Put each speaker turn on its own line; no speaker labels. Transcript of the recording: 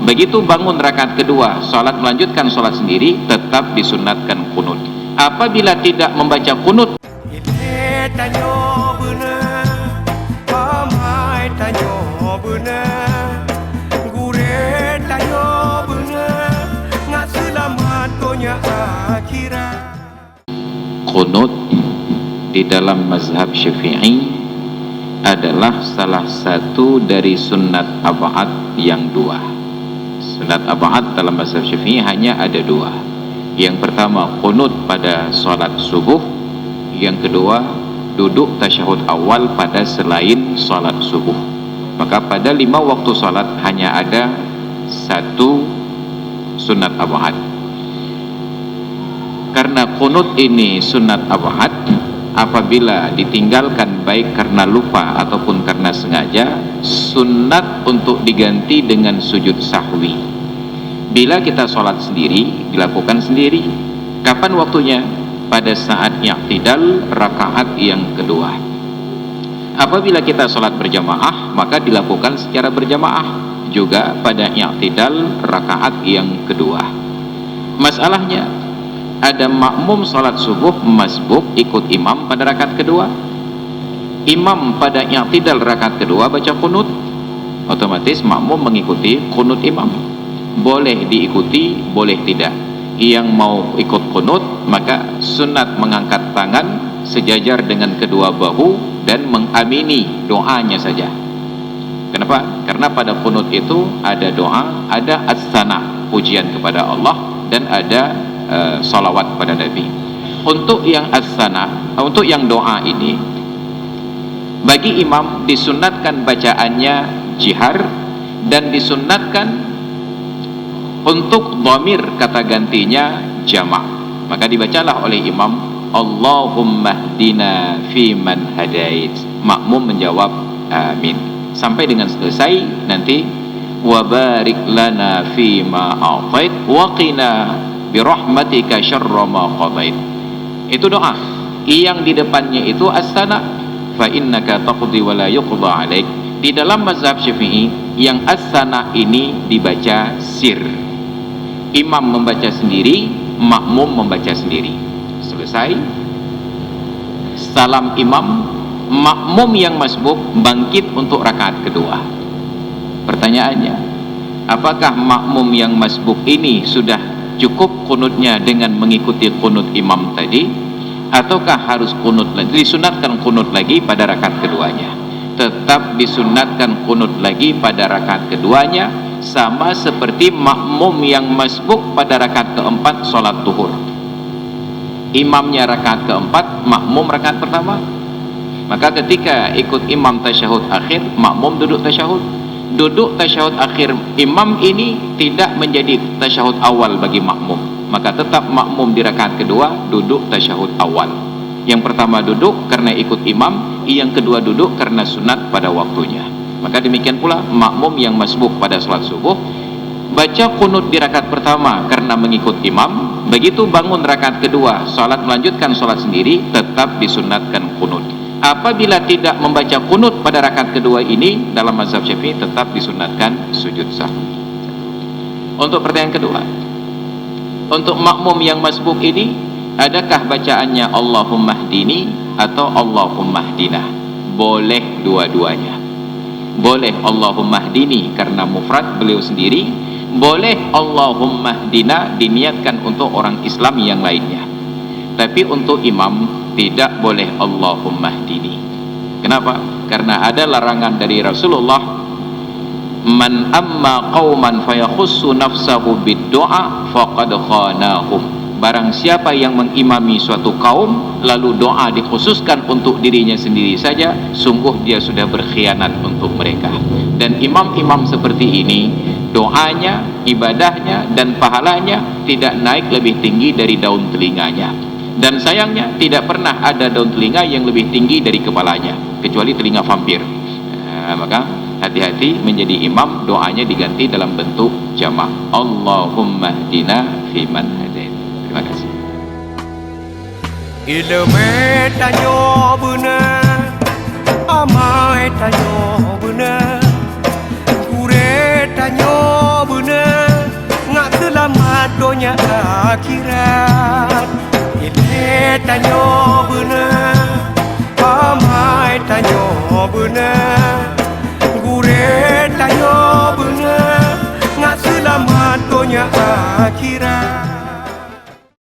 Begitu bangun rakaat kedua, salat melanjutkan salat sendiri, tetap disunatkan kunut. Apabila tidak membaca kunut, kunut di dalam mazhab Syafi'i adalah salah satu dari sunat ab'ad yang dua. Sunat ab'ad dalam mazhab Syafi'i hanya ada dua. Yang pertama kunut pada salat subuh, yang kedua duduk tasyahud awal pada selain salat subuh. Maka pada 5 waktu salat hanya ada satu sunat ab'ad. Karena kunut ini sunat ab'ad, apabila ditinggalkan baik karena lupa ataupun karena sengaja, sunat untuk diganti dengan sujud sahwi. Bila kita sholat sendiri, dilakukan sendiri. Kapan waktunya? Pada saat i'tidal rakaat yang kedua. Apabila kita sholat berjamaah, maka dilakukan secara berjamaah juga pada i'tidal rakaat yang kedua. Masalahnya, ada makmum salat subuh masbuk ikut imam pada rakaat kedua. Imam pada i'tidal rakaat kedua baca kunut, otomatis makmum mengikuti kunut imam. Boleh diikuti, boleh tidak. Yang mau ikut kunut maka sunat mengangkat tangan sejajar dengan kedua bahu dan mengamini doanya saja. Kenapa? Karena pada kunut itu ada doa, ada as-sana, pujian kepada Allah, dan ada salawat pada Nabi. Untuk yang as-sana, untuk yang doa ini, bagi imam disunatkan bacaannya jihar, dan disunatkan untuk dhamir kata gantinya jamak. Maka dibacalah oleh imam, Allahumma hdina fi man hadait. Makmum menjawab amin sampai dengan selesai. Nanti wa barik lana fi ma a'tait wa qina birahmatika syarra ma qadait. Itu doa. Yang di depannya itu as-sana, fa innaka taqdi wa la yuqda alaik. Di dalam mazhab Syafi'i, yang as-sana ini dibaca sir. Imam membaca sendiri, makmum membaca sendiri. Selesai, salam imam, makmum yang masbuk bangkit untuk rakaat kedua. Pertanyaannya, apakah makmum yang masbuk ini sudah cukup kunutnya dengan mengikuti kunut imam tadi, ataukah harus kunut lagi, disunatkan kunut lagi pada rakaat keduanya? Tetap disunatkan kunut lagi pada rakaat keduanya, sama seperti makmum yang masbuk pada rakaat keempat sholat duhur. Imamnya rakaat keempat, makmum rakaat pertama. Maka ketika ikut imam tasyahud akhir, makmum duduk tasyahud. Duduk tasyahud akhir imam ini tidak menjadi tasyahud awal bagi makmum, maka tetap makmum di rakaat kedua duduk tasyahud awal. Yang pertama duduk karena ikut imam, yang kedua duduk karena sunat pada waktunya. Maka demikian pula makmum yang masbuk pada salat subuh baca kunut di rakaat pertama karena mengikut imam. Begitu bangun rakaat kedua, salat melanjutkan salat sendiri, tetap disunatkan kunut. Apabila tidak membaca kunut pada rakaat kedua ini, dalam mazhab Syafi'i tetap disunatkan sujud sahwi. Untuk pertanyaan kedua, untuk makmum yang masbuk ini, adakah bacaannya Allahumma hdini atau Allahumma hdina? Boleh dua-duanya. Boleh Allahumma hdini karena mufrad beliau sendiri, boleh Allahumma hdina diniatkan untuk orang Islam yang lainnya. Tapi untuk imam tidak boleh Allahumma hdini. Kenapa? Karena ada larangan dari Rasulullah, man amma qauman fayakhussu nafsahu bid-du'a faqad khanahum. Barang siapa yang mengimami suatu kaum lalu doa dikhususkan untuk dirinya sendiri saja, sungguh dia sudah berkhianat untuk mereka. Dan imam-imam seperti ini, doanya, ibadahnya, dan pahalanya tidak naik lebih tinggi dari daun telinganya. Dan sayangnya tidak pernah ada daun telinga yang lebih tinggi dari kepalanya, kecuali telinga vampir. Maka hati-hati menjadi imam, doanya diganti dalam bentuk jamak. Allahumma hdina fi man hadait. Terima kasih.
Ilmu tanyo benar, amai tanyo benar, kure tanyo benar. donya akhirat. Ile tanyo benar, amai tanyo benar, gure tanyo benar, ngak selamat donya akhirat.